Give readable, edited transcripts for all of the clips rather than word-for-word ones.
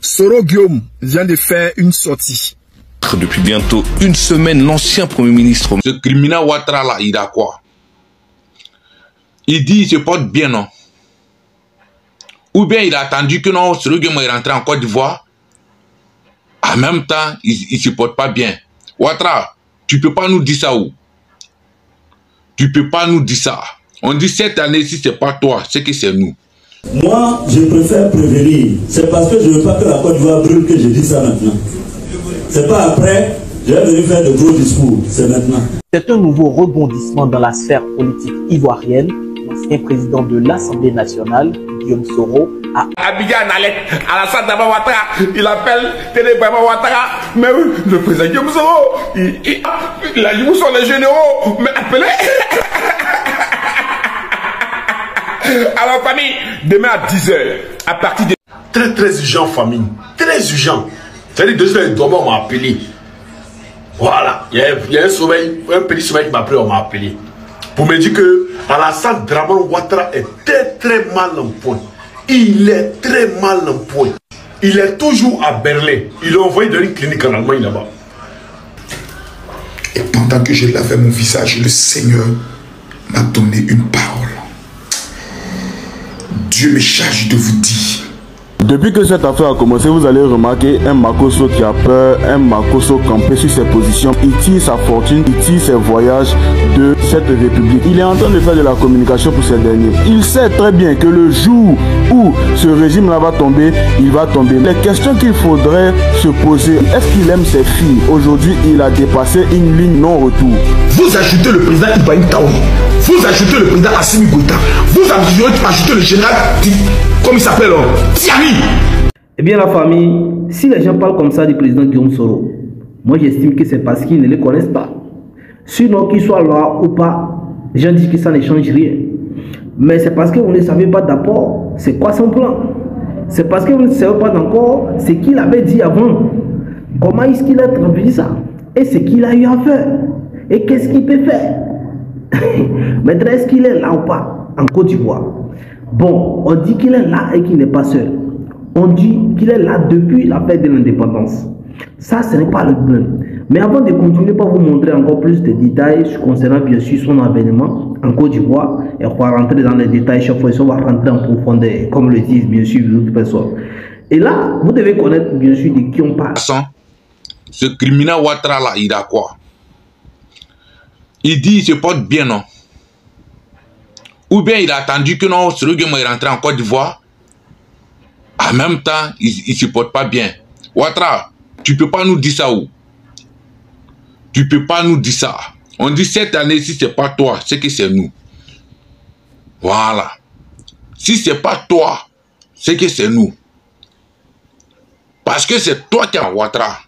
Soro Guillaume vient de faire une sortie. Depuis bientôt une semaine, l'ancien Premier ministre... Ce criminel Ouattara là, il a quoi? Il dit il se porte bien, non? Ou bien il a attendu que non, Soro Guillaume est rentré en Côte d'Ivoire. En même temps, il ne se porte pas bien. Ouattara, tu ne peux pas nous dire ça où? Tu ne peux pas nous dire ça. On dit cette année, si ce n'est pas toi, c'est que c'est nous. Moi, je préfère prévenir. C'est parce que je ne veux pas que la Côte d'Ivoire brûle que je dis ça maintenant. C'est pas après, je vais venir faire de gros discours. C'est maintenant. C'est un nouveau rebondissement dans la sphère politique ivoirienne. L'ancien président de l'Assemblée nationale, Guillaume Soro, a... Abidjan Alassane Ouattara, il appelle Télébrahima Ouattara. Mais oui, le président Guillaume Soro, là, où sont les généraux? Mais appelez. Alors famille, demain à 10h, à partir de... Très urgent famille, très urgent. C'est-à-dire 2 heures, on m'a appelé. Voilà, il y a un petit sommeil qui m'a appelé, on m'a appelé. Pour me dire que Alassane Ouattara est très mal en point. Il est très mal en point. Il est toujours à Berlin. Il l'a envoyé dans une clinique en Allemagne là-bas. Et pendant que je lavais mon visage, le Seigneur m'a donné une parole. Dieu me charge de vous dire. Depuis que cette affaire a commencé, vous allez remarquer un Makosso qui a peur, un Makosso campé sur ses positions. Il tire sa fortune, il tire ses voyages de cette république. Il est en train de faire de la communication pour ces derniers. Il sait très bien que le jour où ce régime-là va tomber, il va tomber. Les questions qu'il faudrait se poser, est-ce qu'il aime ses filles? Aujourd'hui, il a dépassé une ligne non-retour. Vous ajoutez le président Ibrahim Traoré, vous ajoutez le président Assimi Goïta, vous ajoutez le général, comme il s'appelle, Tiani. Eh bien la famille, si les gens parlent comme ça du président Guillaume Soro, moi j'estime que c'est parce qu'ils ne le connaissent pas. Sinon qu'il soit là ou pas, les gens disent que ça ne change rien. Mais c'est parce que vous ne savez pas d'abord c'est quoi son plan. C'est parce que vous ne savez pas encore ce qu'il avait dit avant. Comment est-ce qu'il a traduit ça? Et ce qu'il a eu à faire. Et qu'est-ce qu'il peut faire? Maintenant, est-ce qu'il est là ou pas en Côte d'Ivoire? Bon, on dit qu'il est là et qu'il n'est pas seul. On dit qu'il est là depuis la fête de l'indépendance. Ça, ce n'est pas le problème. Mais avant de continuer par vous montrer encore plus de détails concernant bien sûr son avènement en Côte d'Ivoire, et on va rentrer dans les détails chaque fois, on va rentrer en profondeur, comme le disent bien sûr d'autres personnes. Et là, vous devez connaître bien sûr de qui on parle. Ce criminel Ouattara là, il a quoi? Il dit il se porte bien, non? Ou bien il a attendu que non, Soro Guillaume est rentré en Côte d'Ivoire. En même temps, il ne se porte pas bien. Ouattara, tu ne peux pas nous dire ça où? Tu ne peux pas nous dire ça. On dit cette année, si ce n'est pas toi, c'est que c'est nous. Voilà. Si ce n'est pas toi, c'est que c'est nous. Parce que c'est toi qui as Ouattara.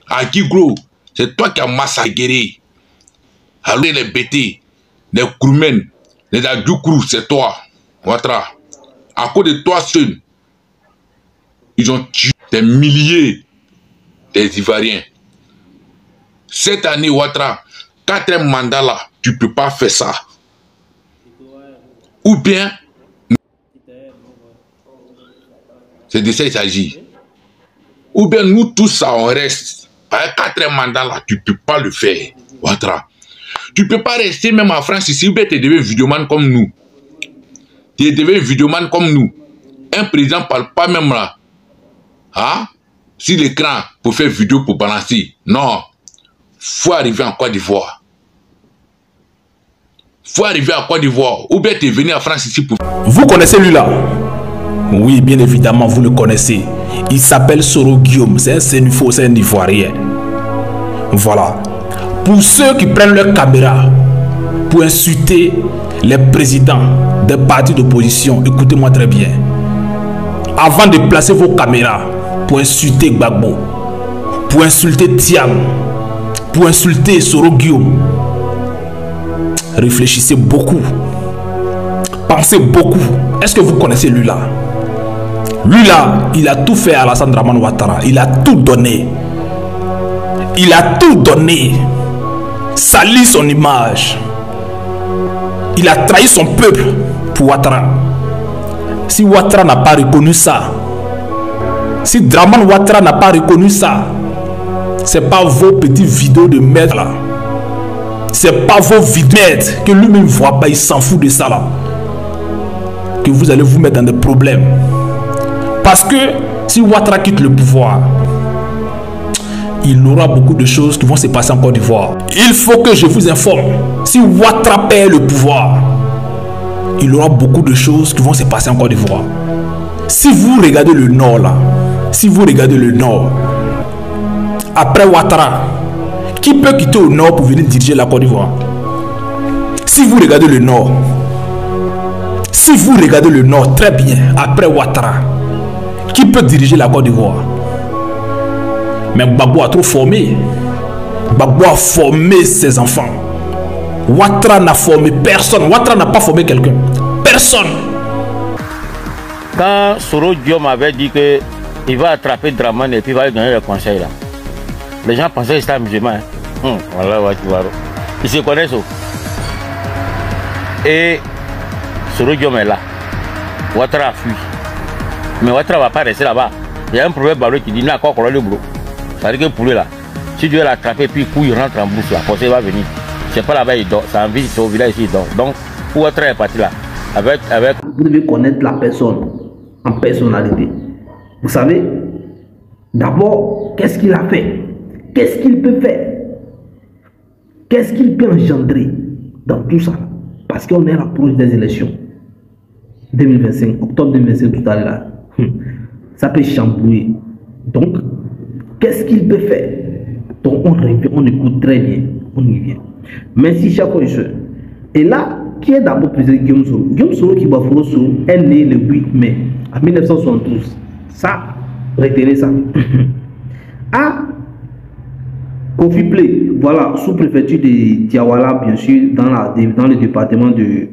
À Guigro, c'est toi qui as massacré. Alors les bêtés, les Kroumen, les Adjoukrou, c'est toi, Ouattara. À cause de toi seul, ils ont tué des milliers des Ivoiriens. Cette année, Ouattara, 4e mandat là, tu ne peux pas faire ça. Ou bien, c'est de ça qu'il s'agit. Ou bien nous tous, ça, on reste. Avec 4e mandat là, tu ne peux pas le faire, Ouattara. Tu ne peux pas rester même en France ici, ou bien tu es devenu vidéoman comme nous. Tu es devenu vidéoman comme nous. Un président ne parle pas même là. Hein? Si l'écran pour faire vidéo pour balancer. Non. Faut arriver en Côte d'Ivoire. Faut arriver en Côte d'Ivoire. Ou bien tu es venu en France ici pour... Vous connaissez lui là? Oui, bien évidemment, vous le connaissez. Il s'appelle Soro Guillaume. C'est un Sénufo, c'est un Ivoirien. Voilà. Pour ceux qui prennent leur caméra pour insulter les présidents des partis d'opposition, écoutez-moi très bien. Avant de placer vos caméras pour insulter Gbagbo, pour insulter Thiam, pour insulter Soro Guillaume, réfléchissez beaucoup. Pensez beaucoup. Est-ce que vous connaissez lui là? Lui là, il a tout fait à Alassane Ouattara. Il a tout donné. Il a tout donné. Salit son image. Il a trahi son peuple pour Ouattara. Si Ouattara n'a pas reconnu ça, Si Draman Ouattara n'a pas reconnu ça, c'est pas vos petits vidéos de merde là. C'est pas vos vidéos que lui-même voit pas, il s'en fout de ça là. Que vous allez vous mettre dans des problèmes. Parce que si Ouattara quitte le pouvoir, il aura beaucoup de choses qui vont se passer en Côte d'Ivoire. Il faut que je vous informe. Si Ouattara perd le pouvoir, il aura beaucoup de choses qui vont se passer en Côte d'Ivoire. Si vous regardez le nord là, si vous regardez le nord, après Ouattara, qui peut quitter au nord pour venir diriger la Côte d'Ivoire? Si vous regardez le nord, si vous regardez le nord très bien, après Ouattara, qui peut diriger la Côte d'Ivoire? Mais Gbagbo a trop formé. Gbagbo a formé ses enfants. Ouattara n'a formé personne. Ouattara n'a pas formé quelqu'un. Personne. Quand Soro Guillaume avait dit qu'il va attraper Draman et puis il va lui donner le conseil là, les gens pensaient que c'était un musulman. Voilà, ils se connaissent. Et Soro Guillaume est là. Ouattara a fui. Mais Ouattara ne va pas rester là-bas. Il y a un problème qui dit il n'a pas encore le boulot. Ça veut dire que pour lui là, si Dieu l'attrape puis il rentre en bouche là, il va venir. C'est pas là-bas, il dort. C'est en vie, c'est au village ici, il dort. Donc, Ouattara est parti là. Avec... Vous devez connaître la personne en personnalité. Vous savez, d'abord, qu'est-ce qu'il a fait? Qu'est-ce qu'il peut faire? Qu'est-ce qu'il peut engendrer dans tout ça? Parce qu'on est à l'approche des élections. 2025, octobre 2025, tout à l'heure. Ça peut chambouler. Donc, qu'est-ce qu'il peut faire? Donc, on revient, on écoute très bien, on y vient. Mais si chaque fois, et là, qui est d'abord président Guillaume Soro? Guillaume Soro Kibaforo Soro est né le 8 mai en 1972. Ça, retenez ça. À Kofi Plé, voilà, sous-préfecture de Diawala, bien sûr, dans le département de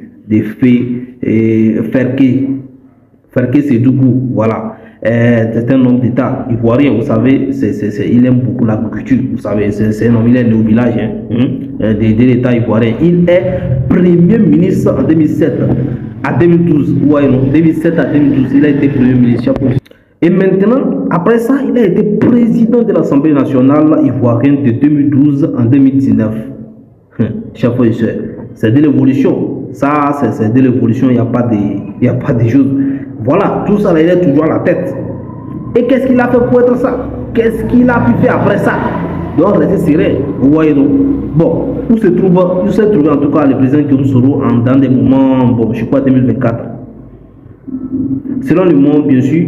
Ferké Sédougou, voilà. C'est un homme d'État ivoirien, vous savez, il aime beaucoup l'agriculture, vous savez, c'est un homme, il est né au village de l'État ivoirien. Il est premier ministre en 2007 à 2012, ouais, non, 2007 à 2012, il a été premier ministre. Et maintenant, après ça, il a été président de l'Assemblée nationale ivoirienne de 2012 en 2019. Chers frères et sœurs, c'est de l'évolution. Ça, c'est de l'évolution, il n'y a pas de choses. Voilà, tout ça, il est toujours à la tête. Et qu'est-ce qu'il a fait pour être ça? Qu'est-ce qu'il a pu faire après ça? Donc, rester serré, vous voyez, non? Bon, où se trouve en tout cas le président Guillaume Soro dans des moments, bon, je crois 2024. Selon le monde, bien sûr,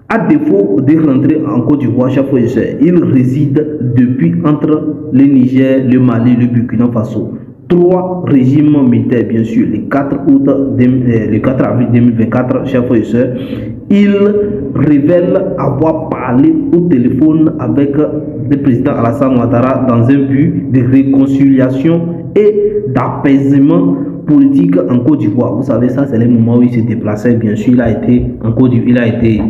à défaut de rentrer en Côte d'Ivoire, chaque fois, il réside depuis entre le Niger, le Mali, le Burkina Faso. 3 régimes militaires, bien sûr, le 4 avril 2024, chers frères et sœurs, il révèle avoir parlé au téléphone avec le président Alassane Ouattara dans un but de réconciliation et d'apaisement politique en Côte d'Ivoire. Vous savez, ça c'est le moment où il se déplaçait, bien sûr, il a été en Côte d'Ivoire, il a été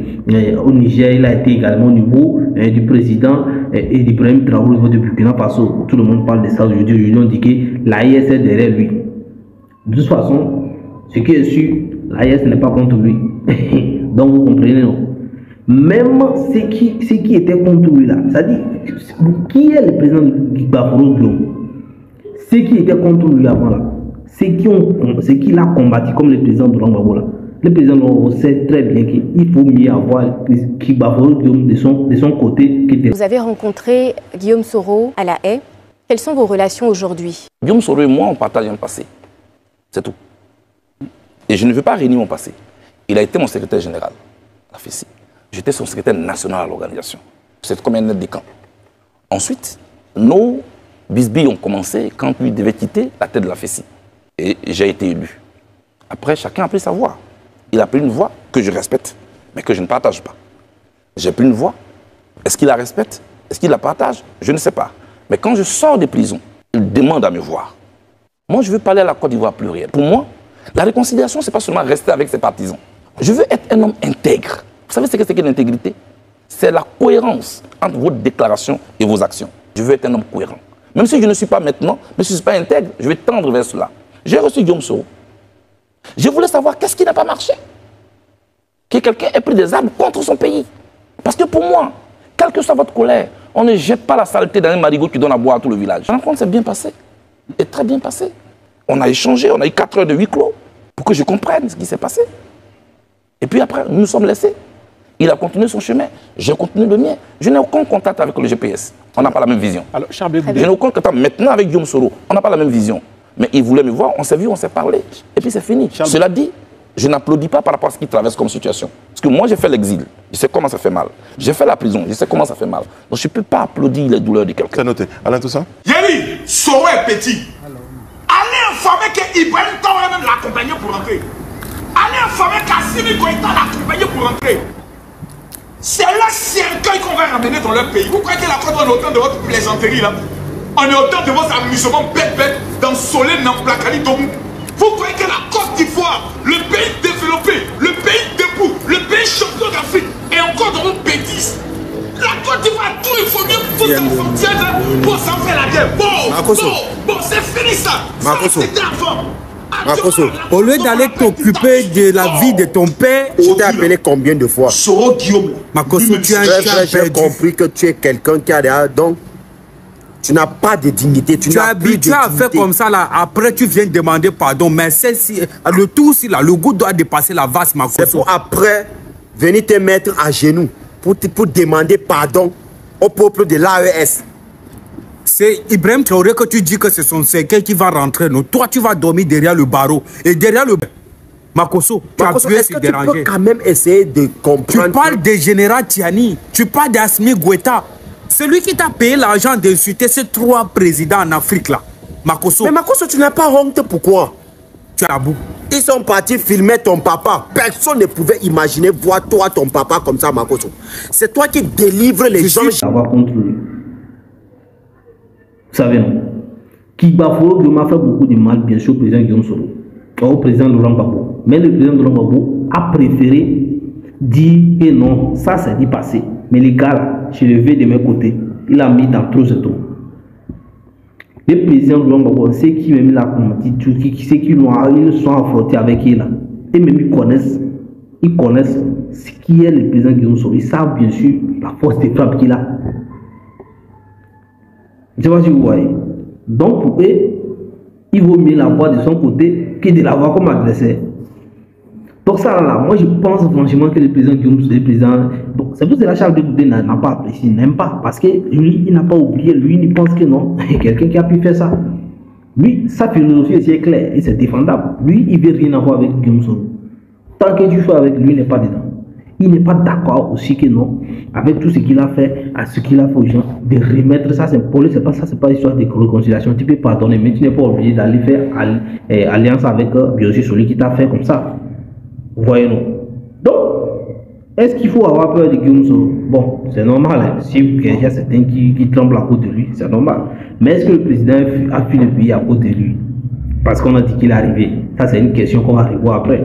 au Niger, il a été également au niveau du président et d'Ibrahim Traoré au niveau de Burkina Faso. Tout le monde parle de ça aujourd'hui. On dit que l'AIS est derrière lui. De toute façon, ce qui est sûr, l'AIS n'est pas contre lui. Donc vous comprenez, non? Même ce qui était contre lui là, c'est-à-dire, qui est le président Gbagbo Guillaume? Ce qui était contre lui avant là, ce qu'il a combattu comme le président de l'Angola. Le président de sait très bien qu'il faut mieux avoir Gbagbo Guillaume de son côté. Vous avez rencontré Guillaume Soro à La Haye. Quelles sont vos relations aujourd'hui? Guillaume Soro et moi, on partage un passé. C'est tout. Et je ne veux pas réunir mon passé. Il a été mon secrétaire général à la FECI. J'étais son secrétaire national à l'organisation. C'est comme un aide de camp. Ensuite, nos bisbilles ont commencé quand lui devait quitter la tête de la FECI. Et j'ai été élu. Après, chacun a pris sa voix. Il a pris une voix que je respecte, mais que je ne partage pas. J'ai pris une voix. Est-ce qu'il la respecte? Est-ce qu'il la partage? Je ne sais pas. Mais quand je sors des prisons, il demande à me voir. Moi, je veux parler à la Côte d'Ivoire plurielle. Pour moi, la réconciliation, ce n'est pas seulement rester avec ses partisans. Je veux être un homme intègre. Vous savez ce que c'est que l'intégrité? C'est la cohérence entre vos déclarations et vos actions. Je veux être un homme cohérent. Même si je ne suis pas maintenant, mais si je ne suis pas intègre, je vais tendre vers cela. J'ai reçu Guillaume Soro. Je voulais savoir qu'est-ce qui n'a pas marché. que quelqu'un ait pris des armes contre son pays. Parce que pour moi, quelle que soit votre colère, on ne jette pas la saleté dans un marigot qui donne à boire à tout le village. La rencontre s'est bien passée, et très bien passée. On a échangé, on a eu 4 heures de huis clos pour que je comprenne ce qui s'est passé. Et puis après, nous nous sommes laissés. Il a continué son chemin, j'ai continué le mien. Je n'ai aucun contact avec le GPS. On n'a pas la même vision. Alors, je n'ai aucun contact maintenant avec Guillaume Soro. On n'a pas la même vision. Mais il voulait me voir, on s'est vu, on s'est parlé. Et puis c'est fini. Cela dit, je n'applaudis pas par rapport à ce qu'il traverse comme situation. Parce que moi, j'ai fait l'exil. Je sais comment ça fait mal. J'ai fait la prison. Je sais comment ça fait mal. Donc je ne peux pas applaudir les douleurs de quelqu'un. C'est noté. Alain Toussaint. Yéli, Soro est petit. Allez informer qu'Ibrahim Traoré même l'accompagner pour rentrer. Allez informer qu'Assimi Goïta l'accompagner pour rentrer. C'est le cercueil qu'on va ramener dans leur pays. Vous croyez que la Côte d'Ivoire est autant de votre plaisanterie là? On est autant de vos amusements bêtes dans Solé, dans Plakali, Domou. Vous croyez que la Côte d'Ivoire, le pays développé, le pays debout, le pays champion d'Afrique, est encore dans une bêtise? La Côte d'Ivoire, tout il faut mieux foutre en frontière pour s'en faire la guerre. Bon, c'est fini ça. C'était avant. Makosso, au lieu d'aller t'occuper de la vie de ton père, je t'ai appelé combien de fois? Soro Guillaume. Makosso, tu as compris que tu es quelqu'un qui a derrière, donc tu n'as pas de dignité. Tu as habitué à faire comme ça là. Après, tu viens demander pardon. Mais le tout aussi là, le goût doit dépasser la vase, Makosso. C'est pour après venir te mettre à genoux pour demander pardon au peuple de l'AES. C'est Ibrahim Traoré que tu dis que c'est son cercueil qui va rentrer. Non, toi, tu vas dormir derrière le barreau. Et derrière le... Makosso, est-ce que tu peux quand même essayer de comprendre? Tu parles de général Tiani. Tu parles d'Assimi Goïta. C'est lui qui t'a payé l'argent d'insulter ces 3 présidents en Afrique là. Makosso. Mais Makosso, tu n'as pas honte, pourquoi? Tu as bout. Ils sont partis filmer ton papa. Personne ne pouvait imaginer voir toi, ton papa comme ça, Makosso. C'est toi qui délivres les gens. Contre lui. Vous savez, non? Kibafo m'a fait beaucoup de mal, bien sûr, au président Guillaume Soro, au président Laurent Gbagbo. Mais le président Laurent Gbagbo a préféré dire que non, ça c'est dit passé. Mais les gars, là, je le vais de mes côtés. Il a mis dans trop ce tour. Le président Laurent Gbagbo, c'est qui m'a mis la communauté, c'est qui ils sont affrontés avec il là. Et même ils connaissent ce qui est le président Guillaume Soro. Ils savent bien sûr la force de frappe qu'il a. Je sais pas si vous voyez. Donc pour eux, il vaut mieux l'avoir de son côté que de l'avoir comme adversaire. Donc ça là, moi je pense franchement que le président Guillaume, le président, bon, c'est pour cela que Charles de Goudé n'a pas apprécié, n'aime pas, parce que lui, il n'a pas oublié, lui, il pense que non, quelqu'un qui a pu faire ça. Lui, sa philosophie aussi est claire et c'est défendable. Lui, il ne veut rien avoir avec Guillaume Soro. Tant que tu fais avec lui, il n'est pas dedans. Il n'est pas d'accord aussi que non, avec tout ce qu'il a fait, à ce qu'il a fait aux gens, de remettre ça, c'est pour lui, c'est pas ça, c'est pas histoire de réconciliation. Tu peux pardonner, mais tu n'es pas obligé d'aller faire alliance avec bien sûr celui qui t'a fait comme ça. Voyez-nous. Donc, est-ce qu'il faut avoir peur de Guillaume Soro? Bon, c'est normal, hein. Si il y a certains qui tremblent à cause de lui, c'est normal. Mais est-ce que le président a fui le pays à cause de lui? Parce qu'on a dit qu'il est arrivé. Ça, c'est une question qu'on va revoir après.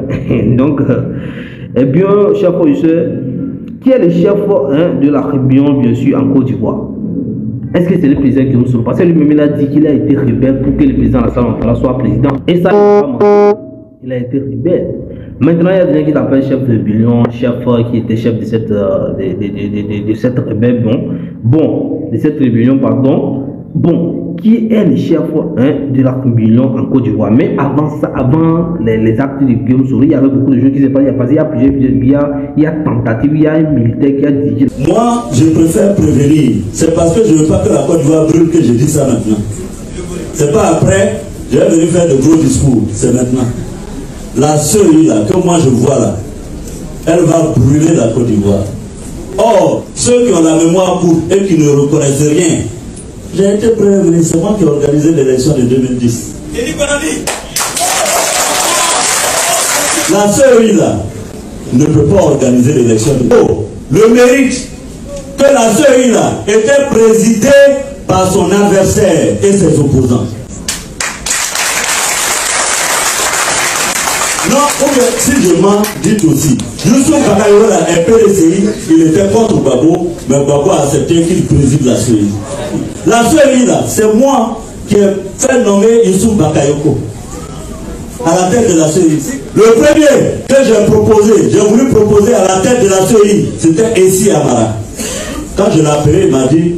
Donc, eh bien, chers professeurs, qui est le chef de la rébellion, bien sûr, en Côte d'Ivoire? Est-ce que c'est le président Guillaume Soro? Parce que lui-même, il a dit qu'il a été rebelle pour que le président Alassane Ouattara soit président. Et ça, il a été rebelle. Maintenant, il y a des gens qui s'appellent chef de rébellion, chef qui était chef de cette rébellion. Bon, de cette rébellion, pardon. Bon, qui est le chef de la rébellion en Côte d'Ivoire. Mais avant ça, avant les actes de Guillaume Soro, il y avait beaucoup de gens qui s'est passé. Il y a plusieurs, il y a tentative, il y a un militaire qui a dit. Moi, je préfère prévenir. C'est parce que je ne veux pas que la Côte d'Ivoire brûle que je dis ça maintenant. C'est pas après, je vais venir faire de gros discours. C'est maintenant. La sœur là, que moi je vois là, elle va brûler la Côte d'Ivoire. Or, ceux qui ont la mémoire courte et qui ne reconnaissent rien, j'ai été prévenu, c'est moi qui ai organisé l'élection de 2010. La sœur là ne peut pas organiser l'élection. Oh, le mérite que la sœur là était présidée par son adversaire et ses opposants. Non, si je m'en dis aussi, Youssou Bakayola, un PDCI, il était contre Gbagbo, mais Gbagbo a accepté qu'il préside la CEI. La CEI là, c'est moi qui ai fait nommer Youssou Bakayoko. à la tête de la CEI. Le premier que j'ai voulu proposer à la tête de la CEI, c'était Essi Amara. Quand je l'ai appelé, il m'a dit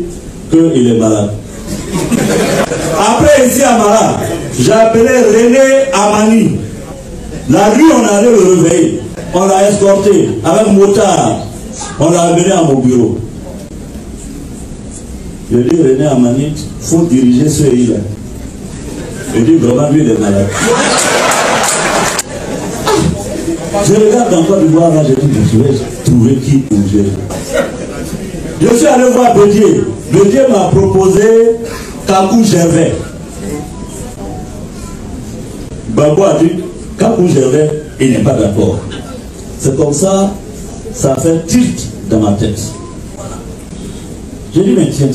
qu'il est malade. Après Essi Amara, j'ai appelé René Amani. La nuit, on allait le réveiller. On l'a escorté avec motard. On l'a amené à mon bureau. Je dis René Amani, il faut diriger ce île. Je dis vraiment, lui, il est malade. Je regarde dans Côte d'Ivoire, là, je dis, je vais trouver qui pour gérer. Je suis allé voir Bédier. Bédier m'a proposé Kakou Gervais. Babo a dit, Kakou Gervais, il n'est pas d'accord. C'est comme ça, ça a fait tilt dans ma tête. J'ai dit, mais tiens.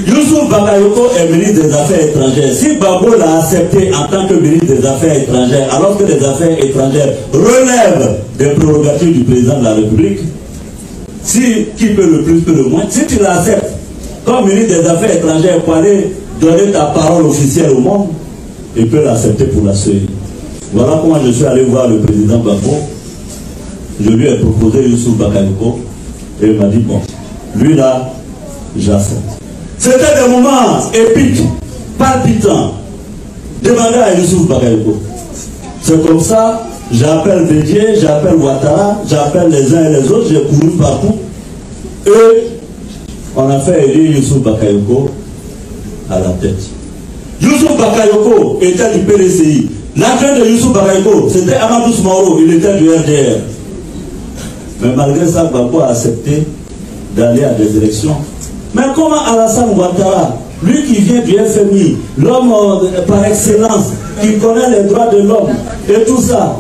Youssouf Bakayoko est ministre des Affaires étrangères. Si Babo l'a accepté en tant que ministre des Affaires étrangères, alors que les Affaires étrangères relèvent des prérogatives du président de la République, si qui peut le plus, peut le moins, si tu l'acceptes comme ministre des Affaires étrangères pour aller donner ta parole officielle au monde, il peut l'accepter pour la CEI. Voilà comment je suis allé voir le président Babo. Je lui ai proposé Youssouf Bakayoko et il m'a dit, bon, lui là, j'accepte. C'était des moments épiques, palpitants. Demandez à Youssouf Bakayoko. C'est comme ça, j'appelle Bédier, j'appelle Ouattara, j'appelle les uns et les autres, j'ai couru partout. Et on a fait élire Youssouf Bakayoko à la tête. Youssouf Bakayoko était du PDCI. L'adjoint de Youssouf Bakayoko, c'était Amadou Smoro, il était du RDR. Mais malgré ça, Babo a accepté d'aller à des élections. Mais comment Alassane Ouattara, lui qui vient du FMI, l'homme par excellence, qui connaît les droits de l'homme et tout ça,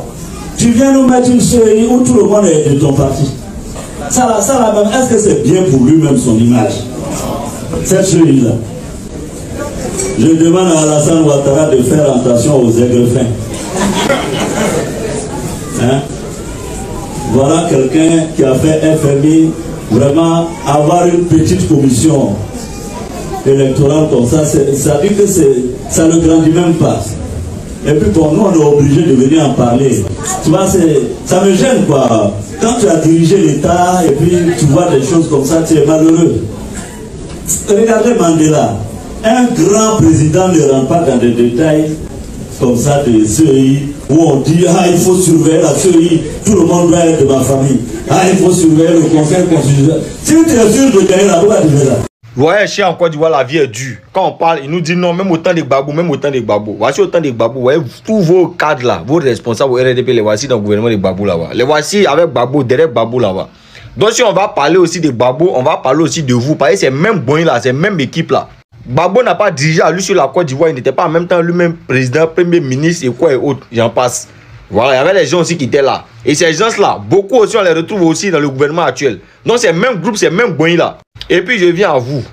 tu viens nous mettre une CEI où tout le monde est de ton parti. Ça là-même, est-ce que c'est bien pour lui-même son image? Cette CEI-là. Je demande à Alassane Ouattara de faire attention aux aigles fins. Hein? Voilà quelqu'un qui a fait FMI, vraiment avoir une petite commission électorale comme ça, ça dit que ça ne grandit même pas. Et puis pour nous, on est obligé de venir en parler. Tu vois, ça me gêne quoi. Quand tu as dirigé l'État et puis tu vois des choses comme ça, tu es malheureux. Regardez Mandela. Un grand président ne rentre pas dans des détails comme ça de CEI où on dit ah il faut surveiller la CEI, tout le monde doit être de ma famille. Ah il faut surveiller le conseil constitutionnel. Si tu es sûr de gagner la loi, tu fais là. Vous voyez, chez en Côte d'Ivoire, la vie est dure. Quand on parle, il nous dit non, même autant de Gbagbo, même autant de Gbagbo. Voici autant de Gbagbo. Vous voyez, tous vos cadres là, vos responsables au RDP, les voici dans le gouvernement de Gbagbo là-bas. Les voici avec Gbagbo, derrière Gbagbo là-bas. Donc si on va parler aussi de Gbagbo, on va parler aussi de vous. Parce que c'est même bon là, c'est même équipe là. Gbagbo n'a pas dirigé à lui sur la Côte d'Ivoire, il n'était pas en même temps lui-même président, premier ministre et quoi et autres, j'en passe. Voilà, il y avait des gens aussi qui étaient là. Et ces gens-là, beaucoup aussi, on les retrouve aussi dans le gouvernement actuel. Donc c'est le même groupe, c'est le même bon là. Et puis je viens à vous,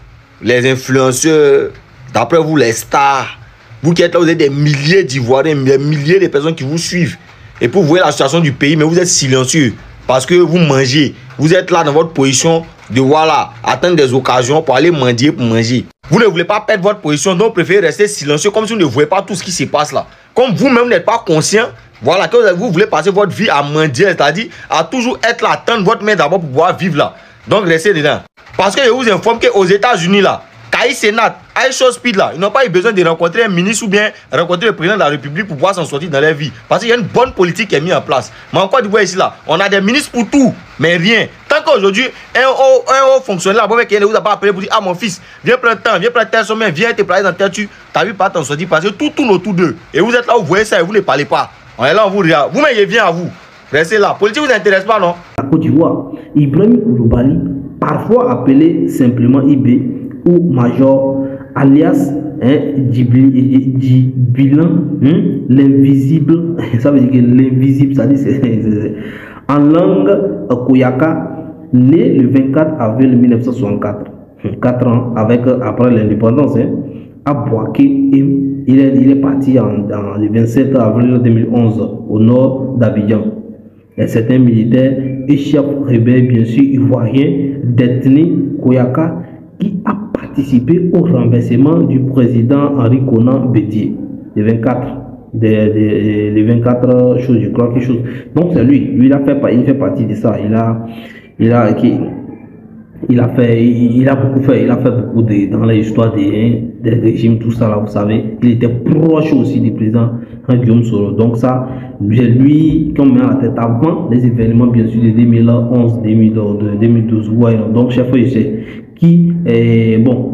les influenceurs, d'après vous les stars, vous qui êtes là, vous êtes des milliers d'Ivoiriens, des milliers de personnes qui vous suivent. Et puis vous voyez la situation du pays, mais vous êtes silencieux parce que vous mangez. Vous êtes là dans votre position de voilà, attendre des occasions pour aller mendier, pour manger. Vous ne voulez pas perdre votre position, donc vous préférez rester silencieux comme si vous ne voyez pas tout ce qui se passe là. Comme vous-même n'êtes pas conscient, voilà, que vous voulez passer votre vie à mendier, c'est-à-dire à toujours être là, attendre votre main d'abord pour pouvoir vivre là. Donc restez dedans. Parce que je vous informe qu'aux États-Unis là, Kaï Sénat, Aïcha Speed là, ils n'ont pas eu besoin de rencontrer un ministre ou bien rencontrer le président de la République pour pouvoir s'en sortir dans leur vie. Parce qu'il y a une bonne politique qui est mise en place. Mais encore du coup ici là, on a des ministres pour tout, mais rien. Tant qu'aujourd'hui, un haut fonctionnaire là, qui ne vous a pas appelé pour dire ah mon fils, viens prendre temps, viens prendre tel sommet, viens te placer dans tel tu, t'as vu pas t'en sortir parce que tout tourne autour d'eux. Et vous êtes là, vous voyez ça et vous ne parlez pas. On est là, on vous regarde. Vous-même, il vient à vous. Restez là. Politique vous intéresse pas, non? La Côte d'Ivoire, Ibrahim Koulibaly, parfois appelé simplement IB ou Major, alias Djibilan, l'invisible, ça veut dire que l'invisible, ça dit c'est en langue Koyaka, né le 24 avril 1964, 4 ans après l'indépendance, à Boaké, il est parti le 27 avril 2011 au nord d'Abidjan. Et certains militaires et chefs rebelles, bien sûr, ivoiriens d'ethnie Koyaka, qui a participé au renversement du président Henri Konan Bédié le 24 les 24 choses, je crois, quelque chose. Donc c'est lui, il fait partie de ça. Il a beaucoup fait, il a fait beaucoup dans l'histoire des régimes, tout ça là, vous savez. Il était proche aussi du président Guillaume Soro. Donc ça, c'est lui qui met à la tête avant les événements, bien sûr, de 2011, 2012. Ouais, donc chef, je sais qui est bon.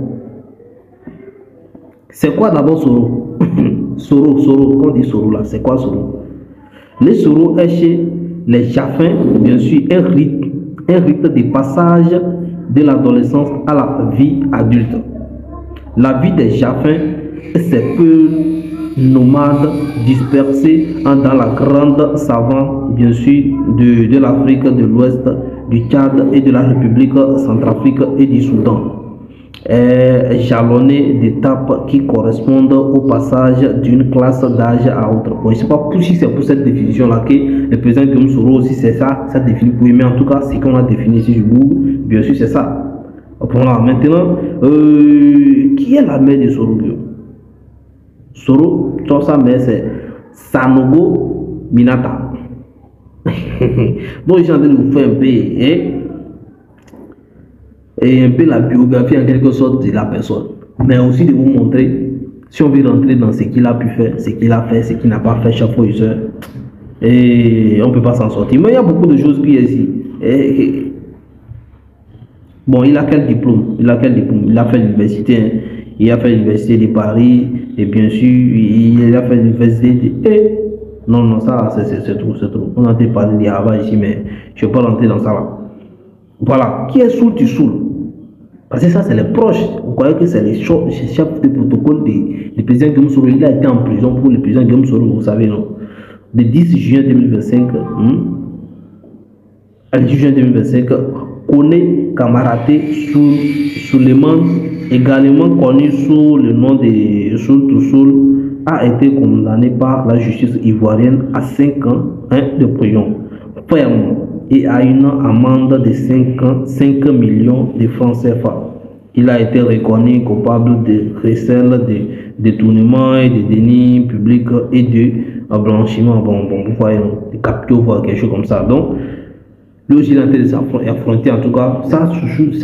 C'est quoi d'abord Soro? Soro, quand on dit Soro là, c'est quoi Soro? Les Soro est chez les Jaffins, bien sûr, un rite de passage de l'adolescence à la vie adulte. La vie des Jaffins, c'est peu nomades dispersés dans la grande savane, bien sûr, de l'Afrique de l'Ouest, du Tchad et de la République centrafrique et du Soudan. Jalonné d'étapes qui correspondent au passage d'une classe d'âge à autre. Bon, je ne sais pas si c'est pour cette définition-là que le président Guillaume Soro, si c'est ça définit, oui, mais en tout cas, c'est qu'on a défini ici du bout, bien sûr, c'est ça. Voilà, maintenant, qui est la mère de Soro? Soro, sa mère, c'est Sanogo Minata. Donc, j'ai envie de vous faire un peu, et un peu la biographie en quelque sorte de la personne, mais aussi de vous montrer, si on veut rentrer dans ce qu'il a pu faire, ce qu'il a fait, ce qu'il n'a pas fait, chaque fois, et on ne peut pas s'en sortir. Mais il y a beaucoup de choses qui est ici. Bon, il a quel diplôme? Il a fait l'université, hein. Il a fait l'université de Paris, et bien sûr, il a fait l'université de... Non, ça, c'est trop. On a parlé de Harvard ici, mais je ne vais pas rentrer dans ça là. Voilà, qui est Soul tu Soul? Parce que ça, c'est les proches. Vous croyez que c'est les chefs de protocole du président Guillaume Soro. Il a été en prison pour le président Guillaume Soro, vous savez, non? Le 10 juin 2025, le 10 juin 2025, Koné Kamaraté Suleiman, également connu sous le nom de Soul to Soul, a été condamné par la justice ivoirienne à 5 ans de prison ferme et à une amende de 5 millions de francs CFA. Il a été reconnu coupable de recel, de détournement et de déni public et de blanchiment, vous voyez, de capture, quelque chose comme ça. Donc, lui aussi, il a été affronté, en tout cas, ça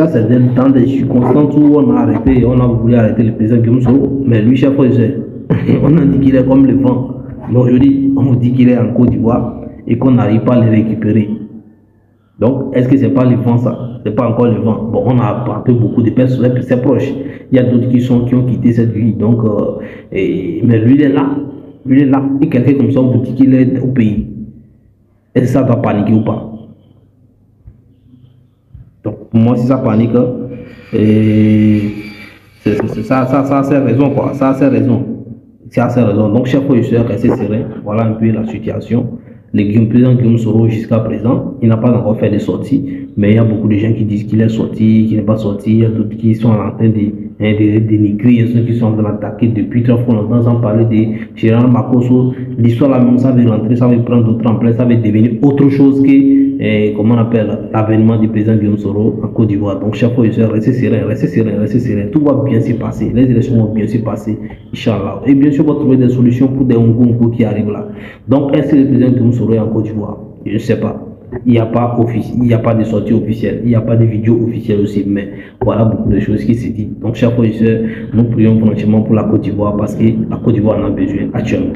c'est dans des circonstances où on a voulu arrêter le président Guillaume Soro, mais lui, chaque fois, on a dit qu'il est comme le vent. Mais aujourd'hui, on dit qu'il est en Côte d'Ivoire et qu'on n'arrive pas à le récupérer. Donc, est-ce que c'est pas le vent ça? C'est pas encore le vent. Bon, on a apporté beaucoup de personnes, c'est proche. Il y a d'autres qui ont quitté cette vie. Donc, mais lui, il est là. Et quelqu'un comme ça, on vous dit qu'il est au pays. Est-ce que ça doit paniquer ou pas? Donc, pour moi, si ça panique, ça a ses raisons, quoi. Ça a ses raisons. Donc, chaque fois, je suis resté serein. Voilà un peu la situation. Le président Guillaume Soro, jusqu'à présent, il n'a pas encore fait de sortie, mais il y a beaucoup de gens qui disent qu'il est sorti, qu'il n'est pas sorti. Il y a d'autres qui sont en train de dénigrer, il y a ceux qui sont en train d'attaquer depuis très longtemps, sans parler de Gérard Makosso. L'histoire là même, ça va rentrer, ça va prendre d'autres emploi, ça va devenir autre chose que, comment on appelle, l'avènement du président Guillaume Soro en Côte d'Ivoire. Donc, chaque fois, je suis resté serein. Tout va bien se passer, les élections vont bien se passer, Inch'Allah. Et bien sûr, on va trouver des solutions pour des Ngongo qui arrivent là. Donc, est-ce que le président Guillaume Soro est en Côte d'Ivoire? Je ne sais pas. Il n'y a pas de sortie officielle, il n'y a pas de vidéo officielle aussi, mais voilà beaucoup de choses qui se disent. Donc chaque fois, nous prions franchement pour la Côte d'Ivoire parce que la Côte d'Ivoire en a besoin actuellement.